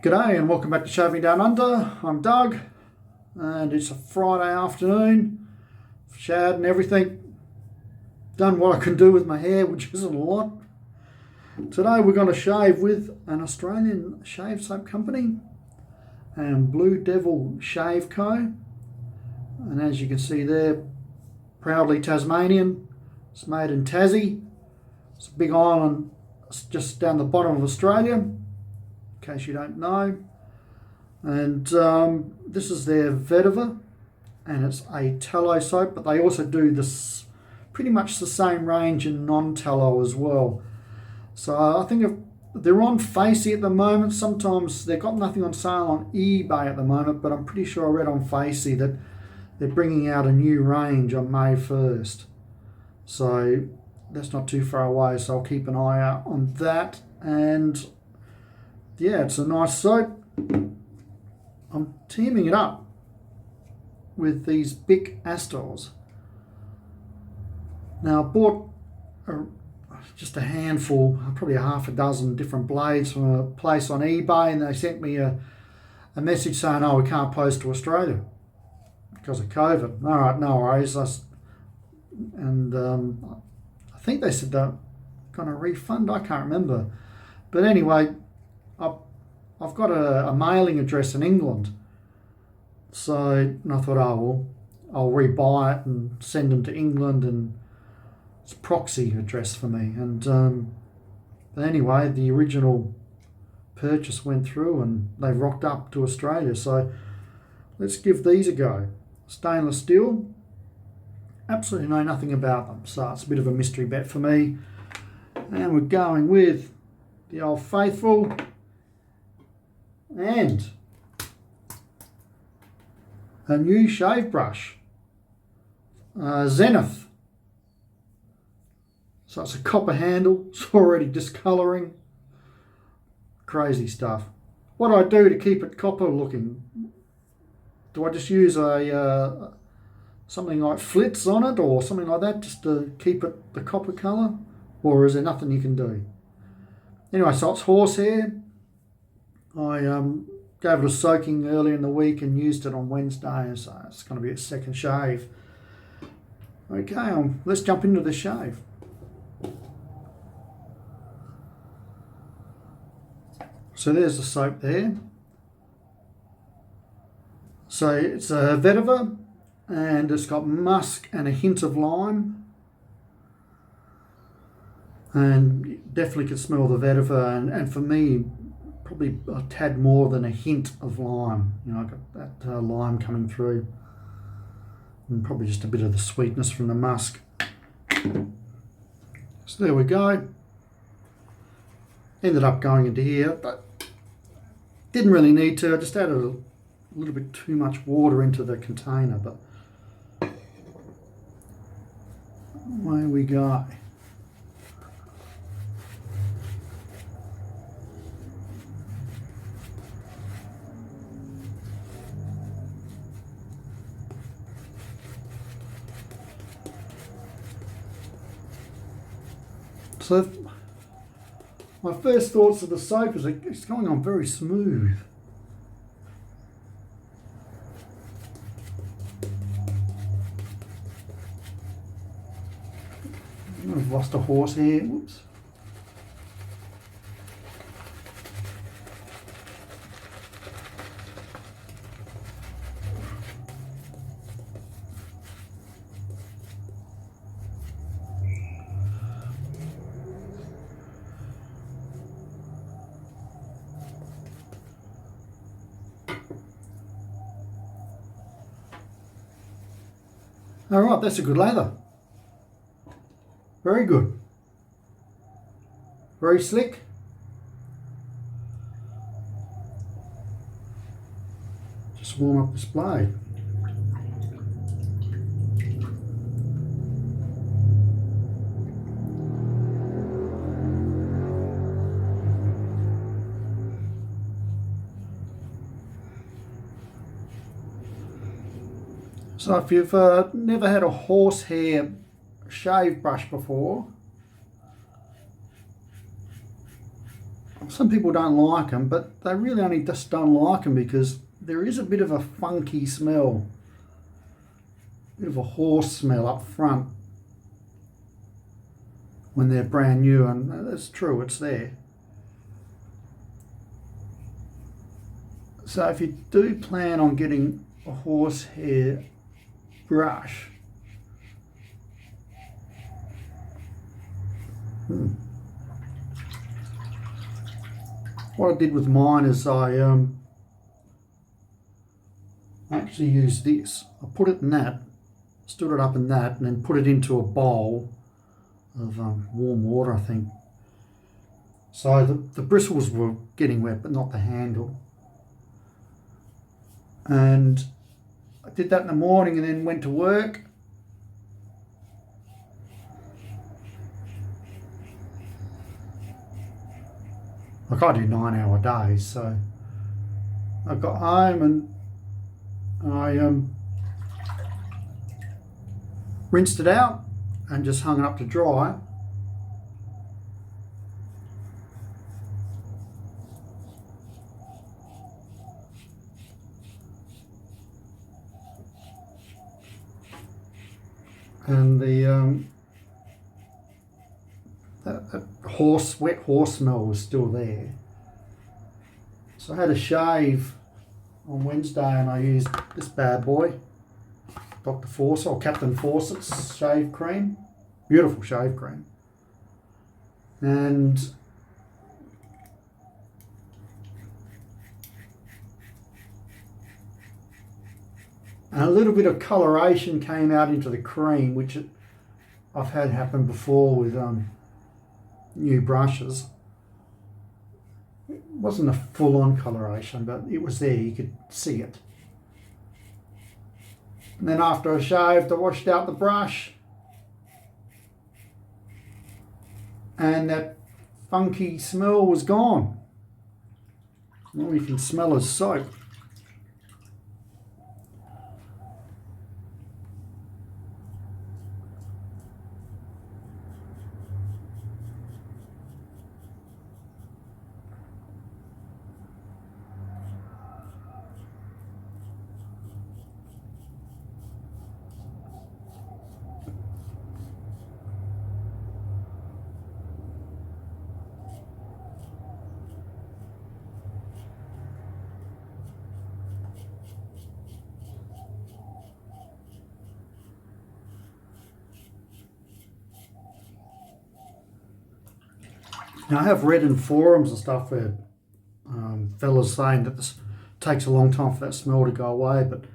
G'day and welcome back to Shaving Down Under. I'm Doug and it's a Friday afternoon. Showered and everything. Done what I can do with my hair, which isn't a lot. Today we're going to shave with an Australian shave soap company and Blue Devil Shave Co. And as you can see there, proudly Tasmanian. It's made in Tassie. It's a big island just down the bottom of Australia, in case you don't know. And this is their Vetiver, and it's a tallow soap, but they also do this pretty much the same range in non-tallow as well. So I think if they're on Facey at the moment. Sometimes they've got nothing on sale on eBay at the moment, but I'm pretty sure I read on Facey that they're bringing out a new range on May 1st. So that's not too far away, so I'll keep an eye out on that. And yeah, it's a nice soap. I'm teaming it up with these Bic Astors. Now I bought just a handful, probably a half a dozen different blades from a place on eBay, and they sent me a message saying, oh, we can't post to Australia because of COVID. All right, no worries. And I think they said they're going to refund. I can't remember. But anyway, I've got a mailing address in England. So and I thought, oh, well, I'll rebuy it and send them to England, and it's a proxy address for me. And but anyway, the original purchase went through and they rocked up to Australia. So let's give these a go. Stainless steel. Absolutely know nothing about them, so it's a bit of a mystery bet for me. And we're going with the old faithful and a new shave brush, Zenith. So it's a copper handle. It's already discolouring. Crazy stuff. What do I do to keep it copper looking? Do I just use a something like flits on it or something like that just to keep it the copper colour? Or is there nothing you can do? Anyway, so it's horsehair. I gave it a soaking earlier in the week and used it on Wednesday, so it's going to be a second shave. Okay, let's jump into the shave. So there's the soap there. So it's a Vetiver, and it's got musk and a hint of lime. And you definitely can smell the Vetiver, and for me, probably a tad more than a hint of lime. You know, I got that lime coming through, and probably just a bit of the sweetness from the musk. So there we go. Ended up going into here, but didn't really need to. I just added a little bit too much water into the container, but away we go. So my first thoughts of the soap is it's going on very smooth. I've lost a horsehair. Whoops. All right, that's a good lather. Very good. Very slick. Just warm up this blade. So if you've never had a horsehair shave brush before, Some people don't like them, but they really only just don't like them because there is a bit of a funky smell, a bit of a horse smell up front when they're brand new, and that's true, it's there. So if you do plan on getting a horsehair brush, what I did with mine is I actually used this. I put it in that, stood it up in that, and then put it into a bowl of warm water, I think. So the bristles were getting wet, but not the handle. And I did that in the morning and then went to work. Like I do 9-hour days, so I got home and I rinsed it out and just hung it up to dry. And the that wet horse smell was still there. So I had a shave on Wednesday and I used this bad boy, Dr. Fawcett or Captain Fawcett's shave cream. Beautiful shave cream. And a little bit of coloration came out into the cream, which I've had happen before with new brushes. It wasn't a full-on coloration, but it was there, you could see it. And then after I shaved, I washed out the brush, and that funky smell was gone. All you can smell is soap. Now I have read in forums and stuff where fellas saying that this takes a long time for that smell to go away, but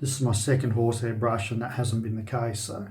this is my second horsehair brush and that hasn't been the case. So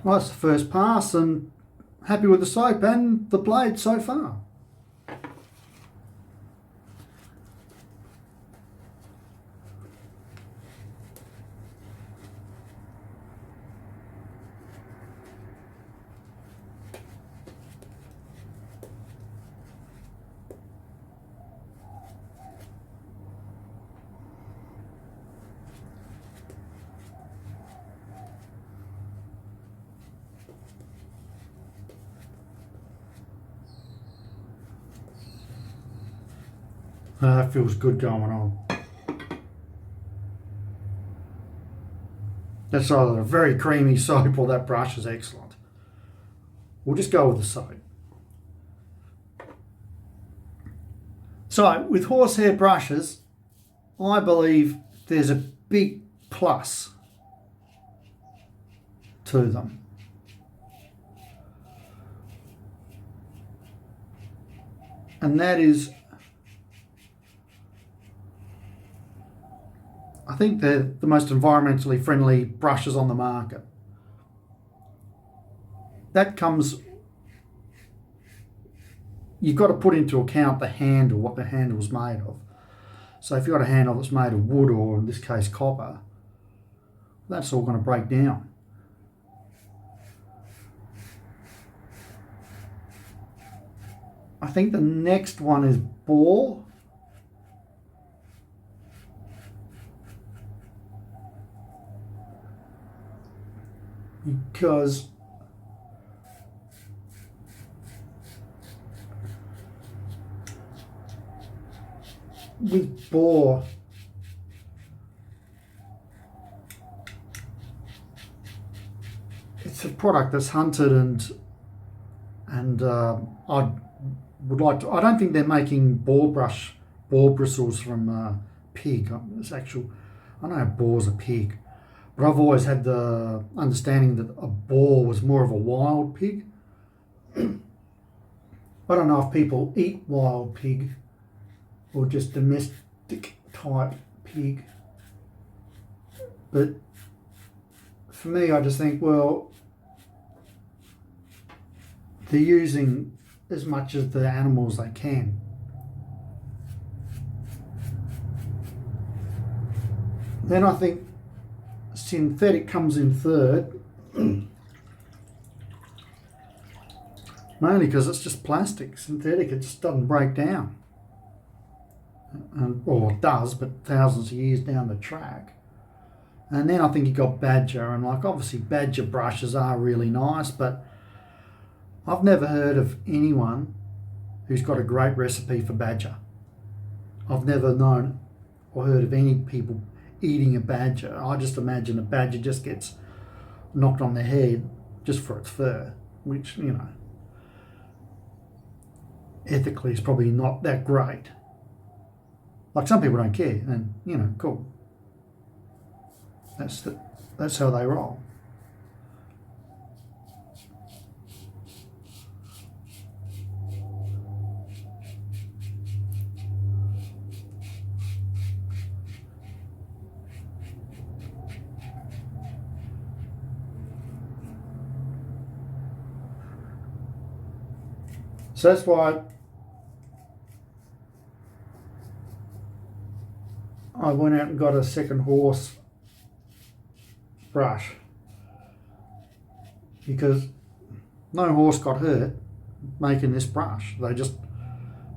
well, that's the first pass, and happy with the soap and the blade so far. That feels good going on. That's either a very creamy soap or that brush is excellent. We'll just go with the soap. So with horsehair brushes, I believe there's a big plus to them. And that is, I think they're the most environmentally friendly brushes on the market. That comes, you've got to put into account the handle, what the handle is made of. So if you've got a handle that's made of wood, or in this case copper, that's all going to break down. I think the next one is boar. Because with boar, it's a product that's hunted, and I would like to. I don't think they're making boar bristles from pig. It's actual. I know boar's a pig, but I've always had the understanding that a boar was more of a wild pig. I don't know if people eat wild pig or just domestic type pig. But for me, I just think, well, they're using as much of the animals they can. Then I think synthetic comes in third. Mainly because it's just plastic. Synthetic, it just doesn't break down. Or it does, but thousands of years down the track. And then I think you got Badger, and like obviously Badger brushes are really nice, but I've never heard of anyone who's got a great recipe for Badger. I've never known or heard of any people eating a badger. I just imagine a badger just gets knocked on the head just for its fur, which, you know, ethically is probably not that great. Like some people don't care, and you know, cool. That's how they roll. So that's why I went out and got a second horse brush, because no horse got hurt making this brush. They just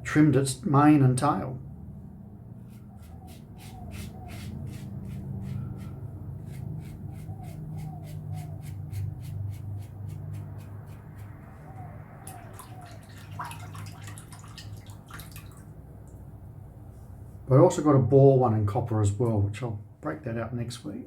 trimmed its mane and tail. But I also got a boar one in copper as well, which I'll break that out next week.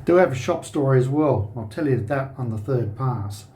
Do have a shop story as well. I'll tell you that on the third pass.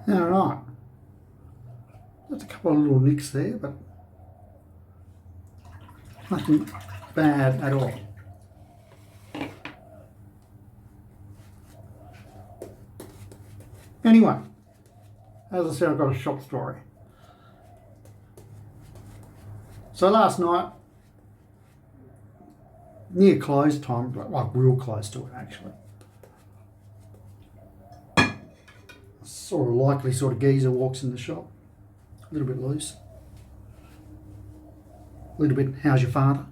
All right. There's a couple of little nicks there, but nothing bad at all. Anyway, as I said, I've got a shop story. So last night, near close time, like real close to it actually, sort of likely sort of geezer walks in the shop, a little bit loose, a little bit, how's your father?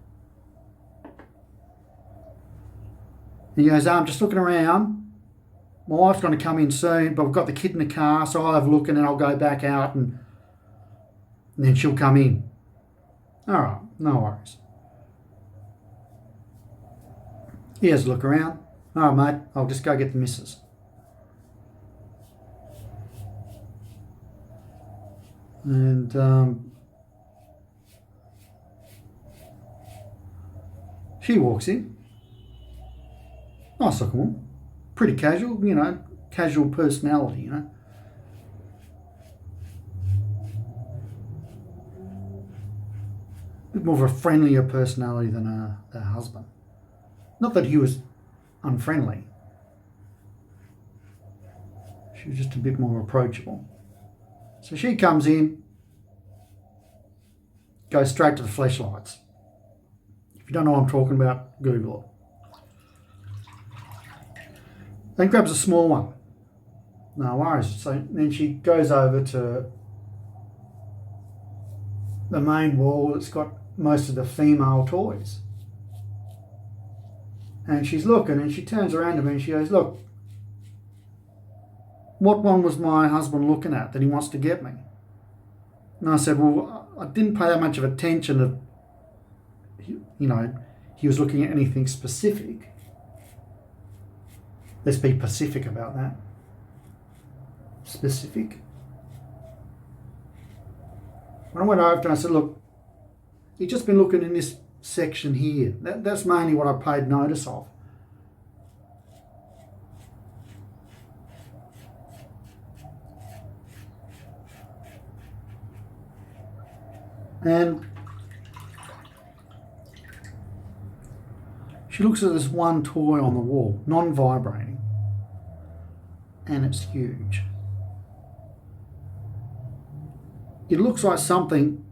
And he goes, I'm just looking around. My wife's going to come in soon, but we've got the kid in the car, so I'll have a look and then I'll go back out and then she'll come in. All right, no worries. He has a look around. All right, mate, I'll just go get the missus. And she walks in. Nice looking woman. Pretty casual, you know, casual personality, you know. A bit more of a friendlier personality than her husband. Not that he was unfriendly. She was just a bit more approachable. So she comes in, goes straight to the fleshlights. If you don't know what I'm talking about, Google it. Then grabs a small one. No worries. So then she goes over to the main wall that's got most of the female toys. And she's looking and she turns around to me and she goes, look, what one was my husband looking at that he wants to get me? And I said, well, I didn't pay that much of attention of, you know, he was looking at anything specific. Let's be specific about that. Specific. When I went over to him, I said, look, you've just been looking in this section here. That's mainly what I paid notice of. And she looks at this one toy on the wall, non-vibrating, and it's huge. It looks like something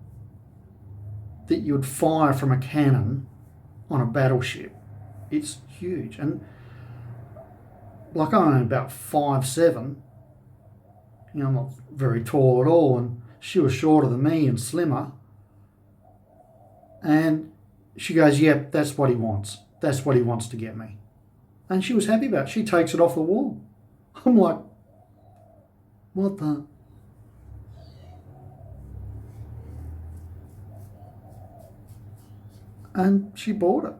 that you would fire from a cannon on a battleship. It's huge. And like I'm only about 5'7", you know, I'm not very tall at all, and she was shorter than me and slimmer. And she goes, yep, that's what he wants. That's what he wants to get me. And she was happy about it. She takes it off the wall. I'm like, what the? And she bought it.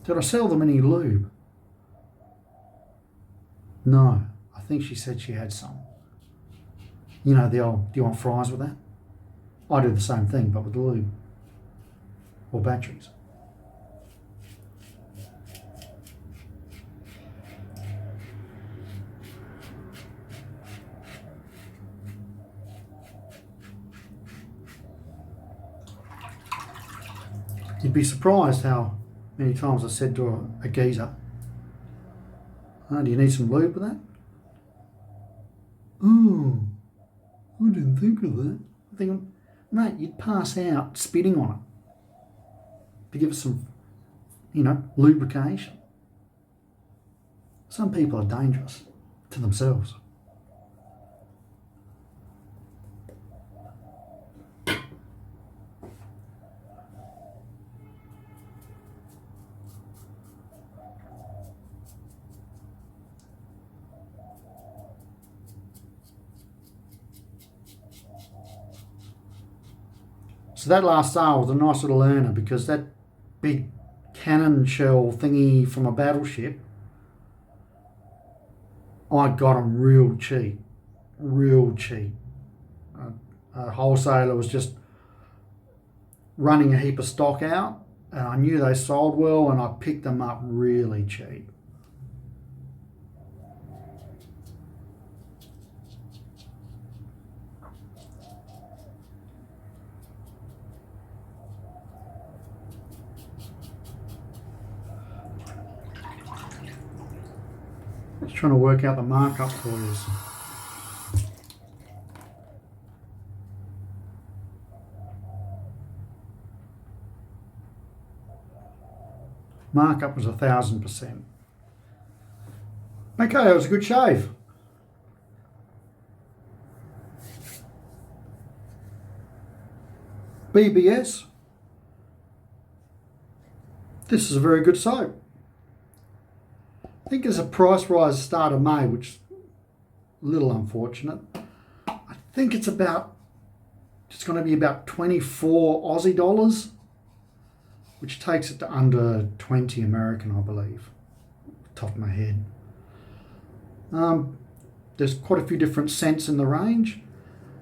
Did I sell them any lube? No. I think she said she had some. You know, the old, do you want fries with that? I do the same thing, but with lube. Or batteries. You'd be surprised how many times I said to a geezer, oh, do you need some lube with that? Oh, I didn't think of that. I'm thinking, mate, you'd pass out spitting on it to give us some, you know, lubrication. Some people are dangerous to themselves. So that last sale was a nice little earner because that big cannon shell thingy from a battleship, I got them real cheap, real cheap. A wholesaler was just running a heap of stock out and I knew they sold well and I picked them up really cheap. Just trying to work out the markup for you. Markup was 1,000%. Okay, that was a good shave. BBS. This is a very good soap. I think there's a price rise at the start of May, which is a little unfortunate. I think it's going to be about 24 Aussie dollars, which takes it to under 20 American, I believe, top of my head. There's quite a few different scents in the range.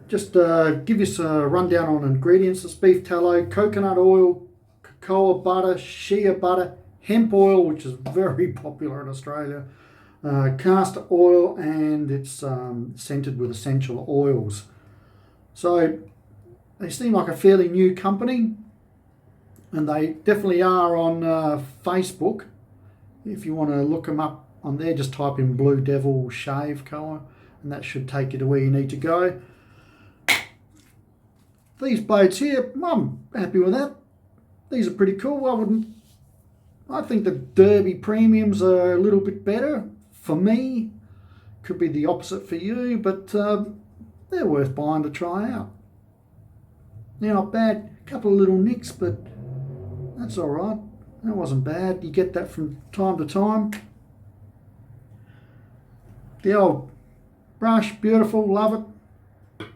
Just give you a rundown on ingredients. It's beef tallow, coconut oil, cocoa butter, shea butter, hemp oil, which is very popular in Australia, castor oil, and it's scented with essential oils. So they seem like a fairly new company, and they definitely are on Facebook. If you want to look them up on there, just type in Blue Devil Shave colour, and that should take you to where you need to go. These blades here, I'm happy with that. These are pretty cool. I think the Derby Premiums are a little bit better for me. Could be the opposite for you, but they're worth buying to try out. They're not bad. A couple of little nicks, but that's all right. That wasn't bad. You get that from time to time. The old brush, beautiful, love it.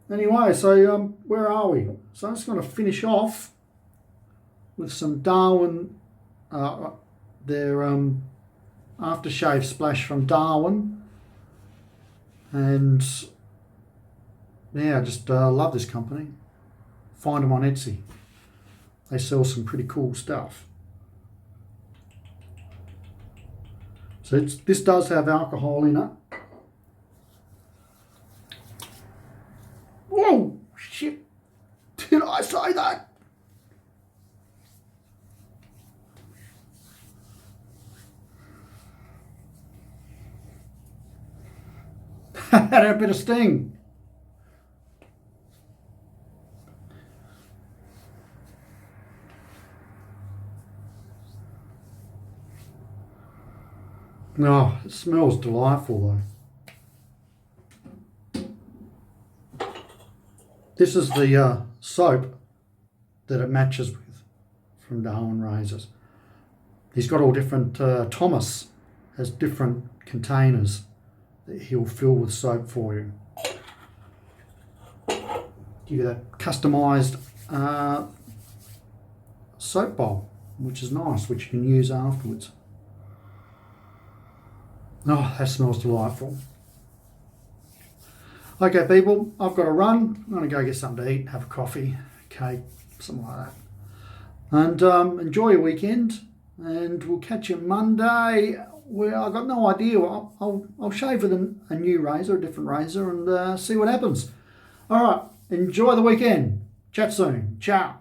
Anyway, so where are we? So I'm just going to finish off with some Darwin, their Aftershave Splash from Darwin. And yeah, I just love this company. Find them on Etsy. They sell some pretty cool stuff. So this does have alcohol in it. Whoa, shit. Did I say that? Had a bit of sting. Oh, it smells delightful though. This is the soap that it matches with from Darwin Razors. He's got all different, Thomas has different containers that he'll fill with soap for you. Give you that customised soap bowl, which is nice, which you can use afterwards. Oh, that smells delightful. Okay, people, I've got to run. I'm going to go get something to eat, have a coffee, cake, something like that. And enjoy your weekend, and we'll catch you Monday. Where I've got no idea. I'll shave with a new razor, a different razor, and see what happens. All right, enjoy the weekend. Chat soon. Ciao.